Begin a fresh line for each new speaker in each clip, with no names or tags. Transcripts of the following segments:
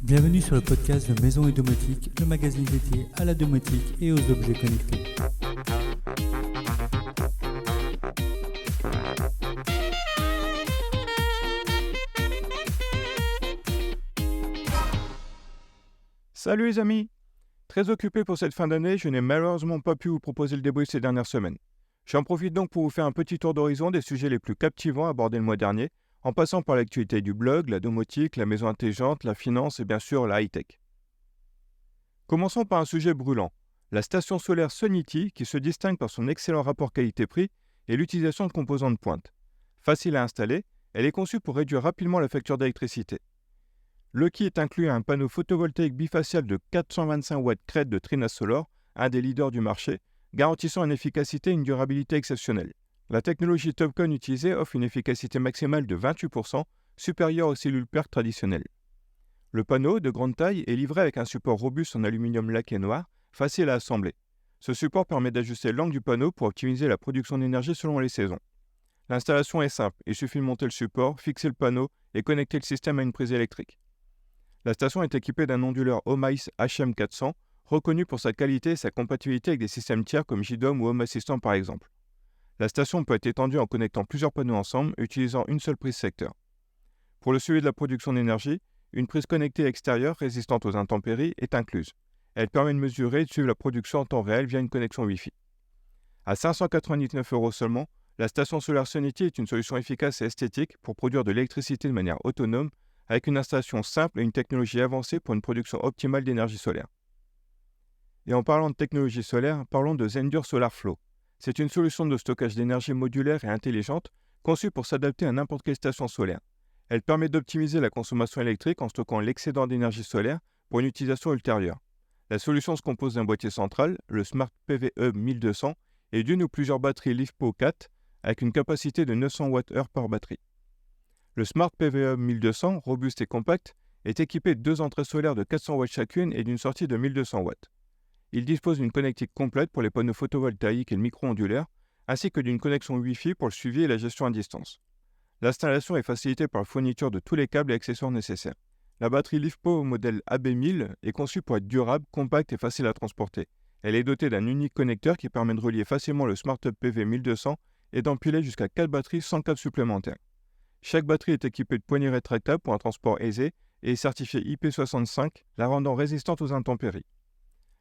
Bienvenue sur le podcast de Maison et Domotique, le magazine dédié à la domotique et aux objets connectés.
Salut les amis! Très occupé pour cette fin d'année, je n'ai malheureusement pas pu vous proposer le débrief ces dernières semaines. J'en profite donc pour vous faire un petit tour d'horizon des sujets les plus captivants abordés le mois dernier, en passant par l'actualité du blog, la domotique, la maison intelligente, la finance et bien sûr la high-tech. Commençons par un sujet brûlant, la station solaire Sonity qui se distingue par son excellent rapport qualité-prix et l'utilisation de composants de pointe. Facile à installer, elle est conçue pour réduire rapidement la facture d'électricité. Le kit inclut un panneau photovoltaïque bifacial de 425 watts crête de Trina Solar, un des leaders du marché, garantissant une efficacité et une durabilité exceptionnelles. La technologie TOPCon utilisée offre une efficacité maximale de 28%, supérieure aux cellules PERC traditionnelles. Le panneau, de grande taille, est livré avec un support robuste en aluminium laqué noir, facile à assembler. Ce support permet d'ajuster l'angle du panneau pour optimiser la production d'énergie selon les saisons. L'installation est simple, il suffit de monter le support, fixer le panneau et connecter le système à une prise électrique. La station est équipée d'un onduleur Homais HM400, reconnu pour sa qualité et sa compatibilité avec des systèmes tiers comme JDOM ou Home Assistant par exemple. La station peut être étendue en connectant plusieurs panneaux ensemble, utilisant une seule prise secteur. Pour le suivi de la production d'énergie, une prise connectée extérieure résistante aux intempéries est incluse. Elle permet de mesurer et de suivre la production en temps réel via une connexion Wi-Fi. À 599 € seulement, la station solaire Sonity est une solution efficace et esthétique pour produire de l'électricité de manière autonome, avec une installation simple et une technologie avancée pour une production optimale d'énergie solaire. Et en parlant de technologie solaire, parlons de Zendur Solar Flow. C'est une solution de stockage d'énergie modulaire et intelligente conçue pour s'adapter à n'importe quelle station solaire. Elle permet d'optimiser la consommation électrique en stockant l'excédent d'énergie solaire pour une utilisation ultérieure. La solution se compose d'un boîtier central, le Smart PVE 1200, et d'une ou plusieurs batteries LiFePO 4 avec une capacité de 900 Wh par batterie. Le Smart PVE 1200, robuste et compact, est équipé de deux entrées solaires de 400 watts chacune et d'une sortie de 1200 watts. Il dispose d'une connectique complète pour les panneaux photovoltaïques et le micro-ondulaire, ainsi que d'une connexion Wi-Fi pour le suivi et la gestion à distance. L'installation est facilitée par la fourniture de tous les câbles et accessoires nécessaires. La batterie LiFePO modèle AB1000 est conçue pour être durable, compacte et facile à transporter. Elle est dotée d'un unique connecteur qui permet de relier facilement le SmartHub PV 1200 et d'empiler jusqu'à 4 batteries sans câble supplémentaire. Chaque batterie est équipée de poignées rétractables pour un transport aisé et est certifiée IP65, la rendant résistante aux intempéries.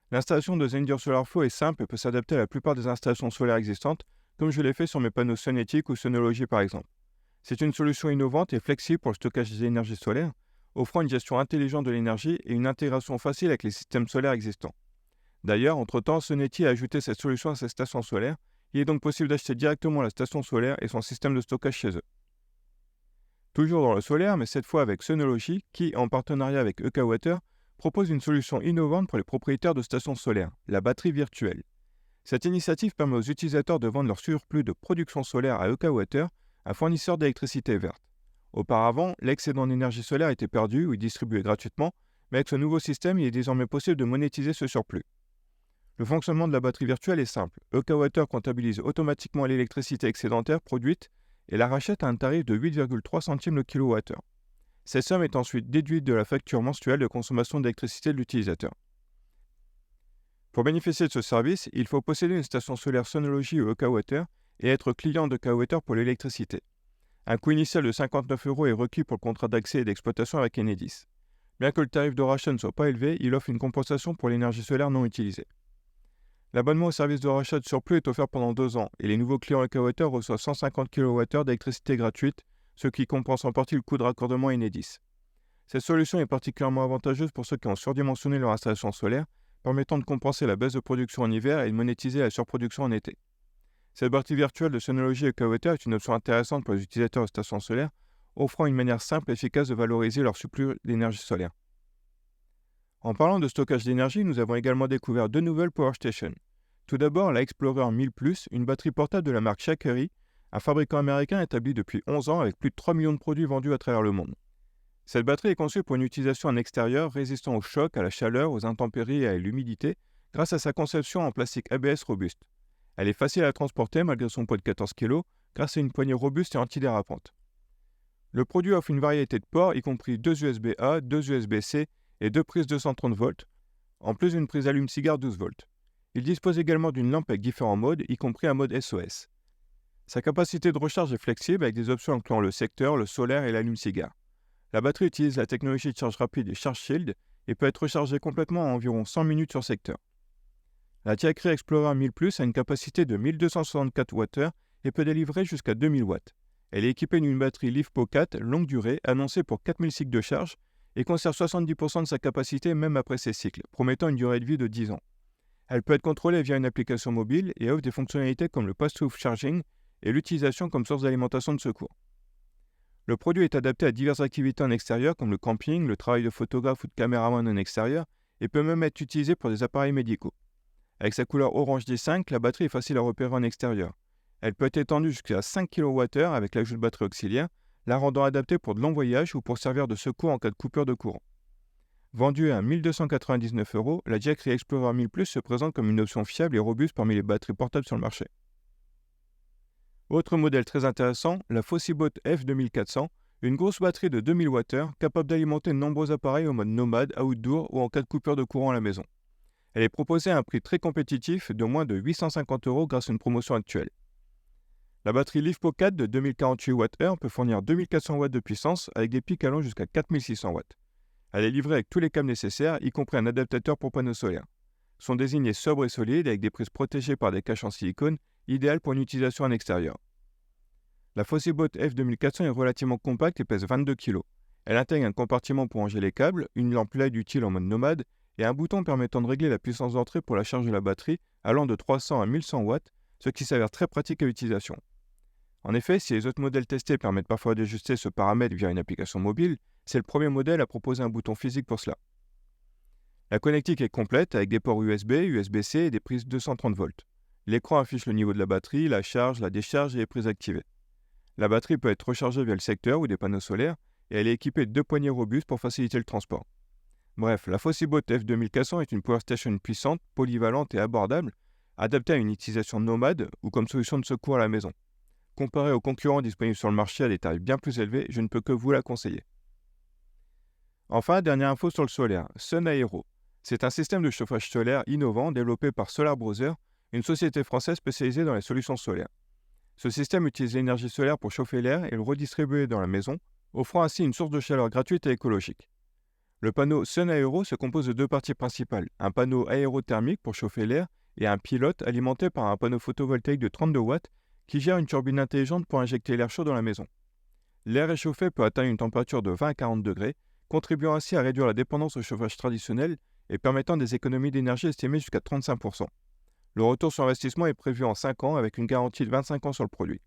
L'installation de Zendur Solar Flow est simple et peut s'adapter à la plupart des installations solaires existantes, comme je l'ai fait sur mes panneaux Sonety ou Sonology par exemple. C'est une solution innovante et flexible pour le stockage des énergies solaires, offrant une gestion intelligente de l'énergie et une intégration facile avec les systèmes solaires existants. D'ailleurs, entre-temps, Sonety a ajouté cette solution à ses stations solaires. Il est donc possible d'acheter directement la station solaire et son système de stockage chez eux. Toujours dans le solaire, mais cette fois avec Sonology, qui, en partenariat avec EKWater, propose une solution innovante pour les propriétaires de stations solaires, la batterie virtuelle. Cette initiative permet aux utilisateurs de vendre leur surplus de production solaire à EKWater, un fournisseur d'électricité verte. Auparavant, l'excédent d'énergie solaire était perdu ou distribué gratuitement, mais avec ce nouveau système, il est désormais possible de monétiser ce surplus. Le fonctionnement de la batterie virtuelle est simple. EKWater comptabilise automatiquement l'électricité excédentaire produite et la rachète à un tarif de 8,3 centimes le kWh. Cette somme est ensuite déduite de la facture mensuelle de consommation d'électricité de l'utilisateur. Pour bénéficier de ce service, il faut posséder une station solaire Sonology ou EKWater et être client d'EKWater pour l'électricité. Un coût initial de 59 € est requis pour le contrat d'accès et d'exploitation avec Enedis. Bien que le tarif de rachat ne soit pas élevé, il offre une compensation pour l'énergie solaire non utilisée. L'abonnement au service de rachat de surplus est offert pendant 2 ans et les nouveaux clients EKWater reçoivent 150 kWh d'électricité gratuite, ce qui compense en partie le coût de raccordement Enedis. Cette solution est particulièrement avantageuse pour ceux qui ont surdimensionné leur installation solaire, permettant de compenser la baisse de production en hiver et de monétiser la surproduction en été. Cette batterie virtuelle de Sonology EKWater est une option intéressante pour les utilisateurs de stations solaires, offrant une manière simple et efficace de valoriser leur surplus d'énergie solaire. En parlant de stockage d'énergie, nous avons également découvert 2 nouvelles Power Stations. Tout d'abord, la Explorer 1000 Plus, une batterie portable de la marque Shakery, un fabricant américain établi depuis 11 ans avec plus de 3 millions de produits vendus à travers le monde. Cette batterie est conçue pour une utilisation en extérieur résistant aux chocs, à la chaleur, aux intempéries et à l'humidité grâce à sa conception en plastique ABS robuste. Elle est facile à transporter malgré son poids de 14 kg grâce à une poignée robuste et antidérapante. Le produit offre une variété de ports, y compris 2 USB-A, 2 USB-C et 2 prises 230 volts, en plus d'une prise allume-cigare 12 volts. Il dispose également d'une lampe avec différents modes, y compris un mode SOS. Sa capacité de recharge est flexible avec des options incluant le secteur, le solaire et l'allume-cigare. La batterie utilise la technologie de charge rapide et Charge Shield et peut être rechargée complètement en environ 100 minutes sur secteur. La Jackery Explorer 1000 Plus a une capacité de 1264 Wh et peut délivrer jusqu'à 2000 watts. Elle est équipée d'une batterie LiFePO 4 longue durée annoncée pour 4000 cycles de charge et conserve 70% de sa capacité même après ces cycles, promettant une durée de vie de 10 ans. Elle peut être contrôlée via une application mobile et offre des fonctionnalités comme le pass-through charging et l'utilisation comme source d'alimentation de secours. Le produit est adapté à diverses activités en extérieur comme le camping, le travail de photographe ou de caméraman en extérieur et peut même être utilisé pour des appareils médicaux. Avec sa couleur orange D5, la batterie est facile à repérer en extérieur. Elle peut être étendue jusqu'à 5 kWh avec l'ajout de batterie auxiliaire, la rendant adaptée pour de longs voyages ou pour servir de secours en cas de coupure de courant. Vendue à 1 299 €, la Jackery Explorer 1000 Plus se présente comme une option fiable et robuste parmi les batteries portables sur le marché. Autre modèle très intéressant, la Fossibot F2400, une grosse batterie de 2000 Wh capable d'alimenter de nombreux appareils en mode nomade, outdoor ou en cas de coupure de courant à la maison. Elle est proposée à un prix très compétitif de moins de 850 € grâce à une promotion actuelle. La batterie LiFePO 4 de 2048 Wh peut fournir 2400 watts de puissance avec des pics allant jusqu'à 4600 watts. Elle est livrée avec tous les câbles nécessaires, y compris un adaptateur pour panneaux solaires. Son design est sobre et solide avec des prises protégées par des caches en silicone, idéal pour une utilisation en extérieur. La Fossibot F2400 est relativement compacte et pèse 22 kg. Elle intègre un compartiment pour ranger les câbles, une lampe LED utile en mode nomade et un bouton permettant de régler la puissance d'entrée pour la charge de la batterie allant de 300 à 1100 watts, ce qui s'avère très pratique à l'utilisation. En effet, si les autres modèles testés permettent parfois d'ajuster ce paramètre via une application mobile, c'est le premier modèle à proposer un bouton physique pour cela. La connectique est complète avec des ports USB, USB-C et des prises 230 volts. L'écran affiche le niveau de la batterie, la charge, la décharge et les prises activées. La batterie peut être rechargée via le secteur ou des panneaux solaires et elle est équipée de 2 poignées robustes pour faciliter le transport. Bref, la Fossibot F2400 est une power station puissante, polyvalente et abordable, adaptée à une utilisation nomade ou comme solution de secours à la maison. Comparée aux concurrents disponibles sur le marché à des tarifs bien plus élevés, je ne peux que vous la conseiller. Enfin, dernière info sur le solaire, Sun Aero. C'est un système de chauffage solaire innovant développé par Solar Brother, une société française spécialisée dans les solutions solaires. Ce système utilise l'énergie solaire pour chauffer l'air et le redistribuer dans la maison, offrant ainsi une source de chaleur gratuite et écologique. Le panneau Sun Aero se compose de 2 parties principales, un panneau aérothermique pour chauffer l'air et un pilote alimenté par un panneau photovoltaïque de 32 watts qui gère une turbine intelligente pour injecter l'air chaud dans la maison. L'air réchauffé peut atteindre une température de 20 à 40 degrés, contribuant ainsi à réduire la dépendance au chauffage traditionnel et permettant des économies d'énergie estimées jusqu'à 35%. Le retour sur investissement est prévu en 5 ans avec une garantie de 25 ans sur le produit.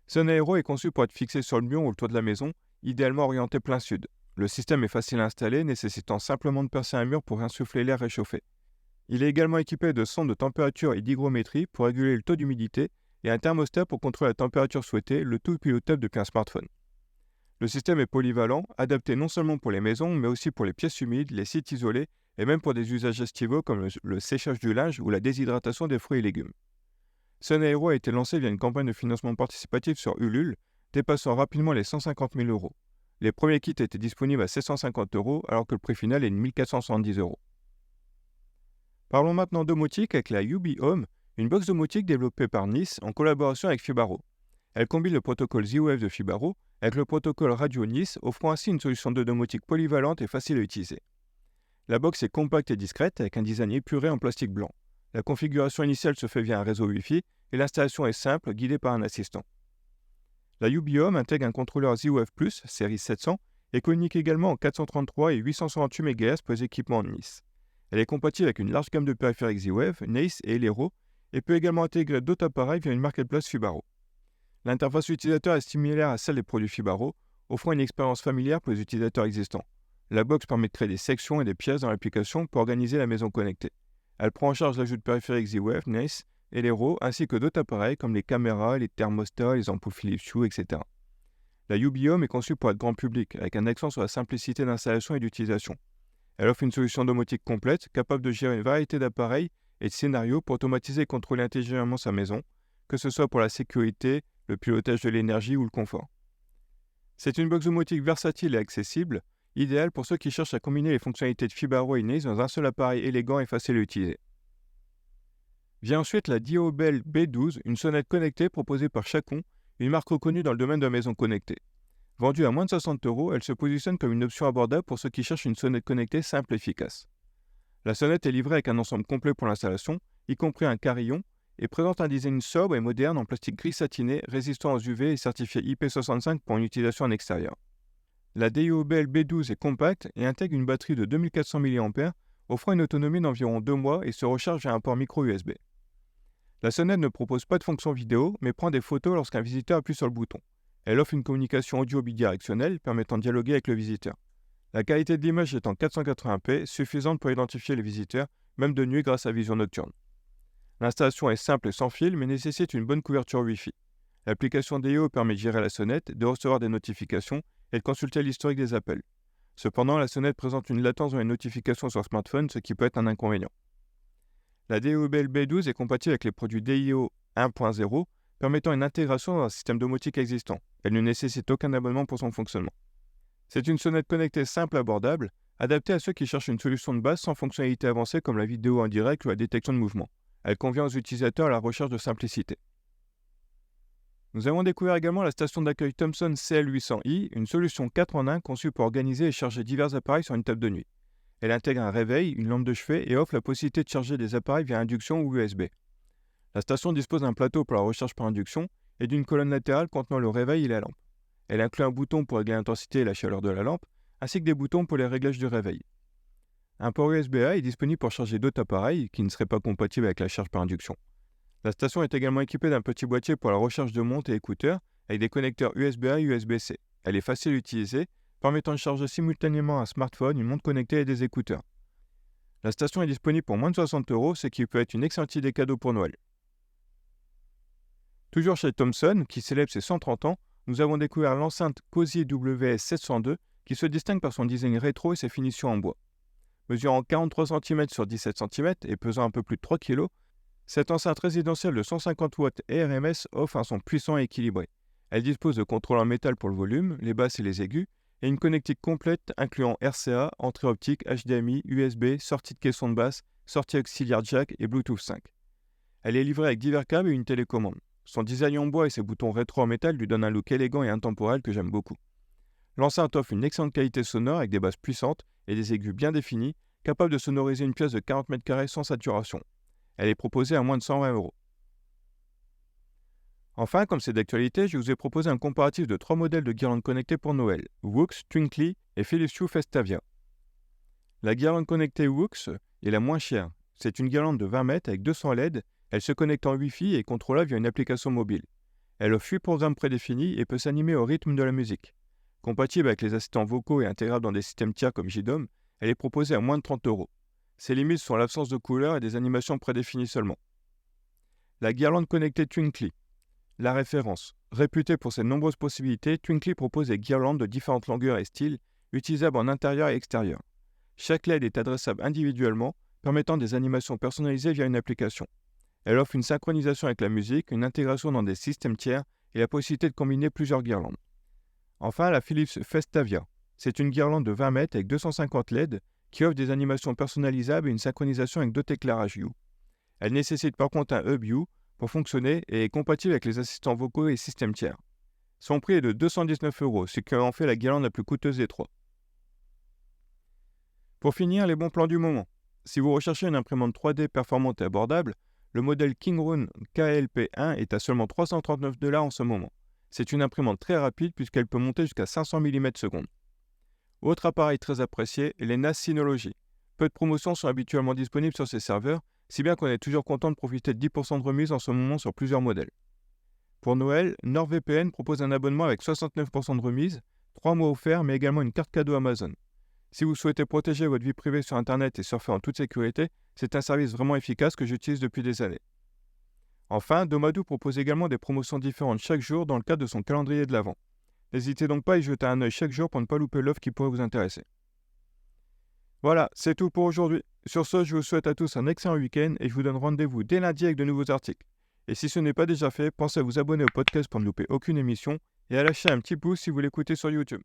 Sun Aero est conçu pour être fixé sur le mur ou le toit de la maison, idéalement orienté plein sud. Le système est facile à installer, nécessitant simplement de percer un mur pour insuffler l'air réchauffé. Il est également équipé de sondes de température et d'hygrométrie pour réguler le taux d'humidité et un thermostat pour contrôler la température souhaitée, le tout pilotable depuis un smartphone. Le système est polyvalent, adapté non seulement pour les maisons, mais aussi pour les pièces humides, les sites isolés et même pour des usages estivaux comme le séchage du linge ou la déshydratation des fruits et légumes. Sun Aero a été lancé via une campagne de financement participatif sur Ulule, dépassant rapidement les 150 000 €. Les premiers kits étaient disponibles à 750 € alors que le prix final est de 1470 €. Parlons maintenant domotique avec la Yubi Home, une box domotique développée par Nice en collaboration avec Fibaro. Elle combine le protocole Z-Wave de Fibaro avec le protocole Radio Nice, offrant ainsi une solution de domotique polyvalente et facile à utiliser. La box est compacte et discrète avec un design épuré en plastique blanc. La configuration initiale se fait via un réseau Wi-Fi et l'installation est simple, guidée par un assistant. La Yubi Home intègre un contrôleur Z-Wave Plus, série 700, et communique également en 433 et 868 MHz pour les équipements de Nice. Elle est compatible avec une large gamme de périphériques Z-Wave, Nice et Elero, et peut également intégrer d'autres appareils via une marketplace Fibaro. L'interface utilisateur est similaire à celle des produits Fibaro, offrant une expérience familière pour les utilisateurs existants. La box permet de créer des sections et des pièces dans l'application pour organiser la maison connectée. Elle prend en charge l'ajout de périphériques Z-Wave, Nice, Elero, ainsi que d'autres appareils comme les caméras, les thermostats, les ampoules Philips Hue, etc. La Yubi Home est conçue pour être grand public, avec un accent sur la simplicité d'installation et d'utilisation. Elle offre une solution domotique complète, capable de gérer une variété d'appareils et de scénarios pour automatiser et contrôler intelligemment sa maison, que ce soit pour la sécurité, le pilotage de l'énergie ou le confort. C'est une box domotique versatile et accessible. idéal pour ceux qui cherchent à combiner les fonctionnalités de Fibaro et Nice dans un seul appareil élégant et facile à utiliser. Vient ensuite la Diobel B12, une sonnette connectée proposée par Chacon, une marque reconnue dans le domaine de la maison connectée. Vendue à moins de 60 €, elle se positionne comme une option abordable pour ceux qui cherchent une sonnette connectée simple et efficace. La sonnette est livrée avec un ensemble complet pour l'installation, y compris un carillon, et présente un design sobre et moderne en plastique gris satiné, résistant aux UV et certifié IP65 pour une utilisation en extérieur. La Diobel B12 est compacte et intègre une batterie de 2400 mAh, offrant une autonomie d'environ 2 mois et se recharge via un port micro USB. La sonnette ne propose pas de fonction vidéo, mais prend des photos lorsqu'un visiteur appuie sur le bouton. Elle offre une communication audio bidirectionnelle permettant de dialoguer avec le visiteur. La qualité de l'image est en 480p, suffisante pour identifier les visiteurs, même de nuit grâce à vision nocturne. L'installation est simple et sans fil, mais nécessite une bonne couverture Wi-Fi. L'application DIO permet de gérer la sonnette, de recevoir des notifications et de consulter l'historique des appels. Cependant, la sonnette présente une latence dans les notifications sur smartphone, ce qui peut être un inconvénient. La Diobel B12 est compatible avec les produits DIO 1.0, permettant une intégration dans un système domotique existant. Elle ne nécessite aucun abonnement pour son fonctionnement. C'est une sonnette connectée simple et abordable, adaptée à ceux qui cherchent une solution de base sans fonctionnalité avancée comme la vidéo en direct ou la détection de mouvement. Elle convient aux utilisateurs à la recherche de simplicité. Nous avons découvert également la station d'accueil Thomson CL800i, une solution 4 en 1 conçue pour organiser et charger divers appareils sur une table de nuit. Elle intègre un réveil, une lampe de chevet et offre la possibilité de charger des appareils via induction ou USB. La station dispose d'un plateau pour la recharge par induction et d'une colonne latérale contenant le réveil et la lampe. Elle inclut un bouton pour régler l'intensité et la chaleur de la lampe, ainsi que des boutons pour les réglages du réveil. Un port USB-A est disponible pour charger d'autres appareils qui ne seraient pas compatibles avec la charge par induction. La station est également équipée d'un petit boîtier pour la recharge de montre et écouteurs avec des connecteurs USB-A et USB-C. Elle est facile à utiliser, permettant de charger simultanément un smartphone, une montre connectée et des écouteurs. La station est disponible pour moins de 60 €, ce qui peut être une excellente idée cadeau pour Noël. Toujours chez Thomson, qui célèbre ses 130 ans, nous avons découvert l'enceinte Cosy WS702 qui se distingue par son design rétro et ses finitions en bois. Mesurant 43 cm sur 17 cm et pesant un peu plus de 3 kg, cette enceinte résidentielle de 150 watts et RMS offre un son puissant et équilibré. Elle dispose de contrôles en métal pour le volume, les basses et les aigus, et une connectique complète incluant RCA, entrée optique, HDMI, USB, sortie de caisson de basse, sortie auxiliaire jack et Bluetooth 5. Elle est livrée avec divers câbles et une télécommande. Son design en bois et ses boutons rétro en métal lui donnent un look élégant et intemporel que j'aime beaucoup. L'enceinte offre une excellente qualité sonore avec des basses puissantes et des aigus bien définis, capables de sonoriser une pièce de 40 m² sans saturation. Elle est proposée à moins de 120 €. Enfin, comme c'est d'actualité, je vous ai proposé un comparatif de 3 modèles de guirlandes connectées pour Noël, Wux, Twinkly et Philips Hue Festavia. La guirlande connectée Wux est la moins chère. C'est une guirlande de 20 mètres avec 200 LED, elle se connecte en Wi-Fi et est contrôlable via une application mobile. Elle offre 8 programmes prédéfinis et peut s'animer au rythme de la musique. Compatible avec les assistants vocaux et intégrable dans des systèmes tiers comme JDOM, elle est proposée à moins de 30 €. Ses limites sont l'absence de couleurs et des animations prédéfinies seulement. La guirlande connectée Twinkly. La référence. Réputée pour ses nombreuses possibilités, Twinkly propose des guirlandes de différentes longueurs et styles, utilisables en intérieur et extérieur. Chaque LED est adressable individuellement, permettant des animations personnalisées via une application. Elle offre une synchronisation avec la musique, une intégration dans des systèmes tiers et la possibilité de combiner plusieurs guirlandes. Enfin, la Philips Festavia. C'est une guirlande de 20 mètres avec 250 LED qui offre des animations personnalisables et une synchronisation avec d'autres éclairages Hue. Elle nécessite par contre un hub Hue pour fonctionner et est compatible avec les assistants vocaux et systèmes tiers. Son prix est de 219 €, ce qui en fait la guirlande la plus coûteuse des trois. Pour finir, les bons plans du moment. Si vous recherchez une imprimante 3D performante et abordable, le modèle Kingroon KLP1 est à seulement 339 $ en ce moment. C'est une imprimante très rapide puisqu'elle peut monter jusqu'à 500 mm/s. Autre appareil très apprécié est les NAS Synology. Peu de promotions sont habituellement disponibles sur ces serveurs, si bien qu'on est toujours content de profiter de 10% de remise en ce moment sur plusieurs modèles. Pour Noël, NordVPN propose un abonnement avec 69% de remise, 3 mois offerts mais également une carte cadeau Amazon. Si vous souhaitez protéger votre vie privée sur Internet et surfer en toute sécurité, c'est un service vraiment efficace que j'utilise depuis des années. Enfin, Domadou propose également des promotions différentes chaque jour dans le cadre de son calendrier de l'Avent. N'hésitez donc pas à y jeter un œil chaque jour pour ne pas louper l'offre qui pourrait vous intéresser. Voilà, c'est tout pour aujourd'hui. Sur ce, je vous souhaite à tous un excellent week-end et je vous donne rendez-vous dès lundi avec de nouveaux articles. Et si ce n'est pas déjà fait, pensez à vous abonner au podcast pour ne louper aucune émission et à lâcher un petit pouce si vous l'écoutez sur YouTube.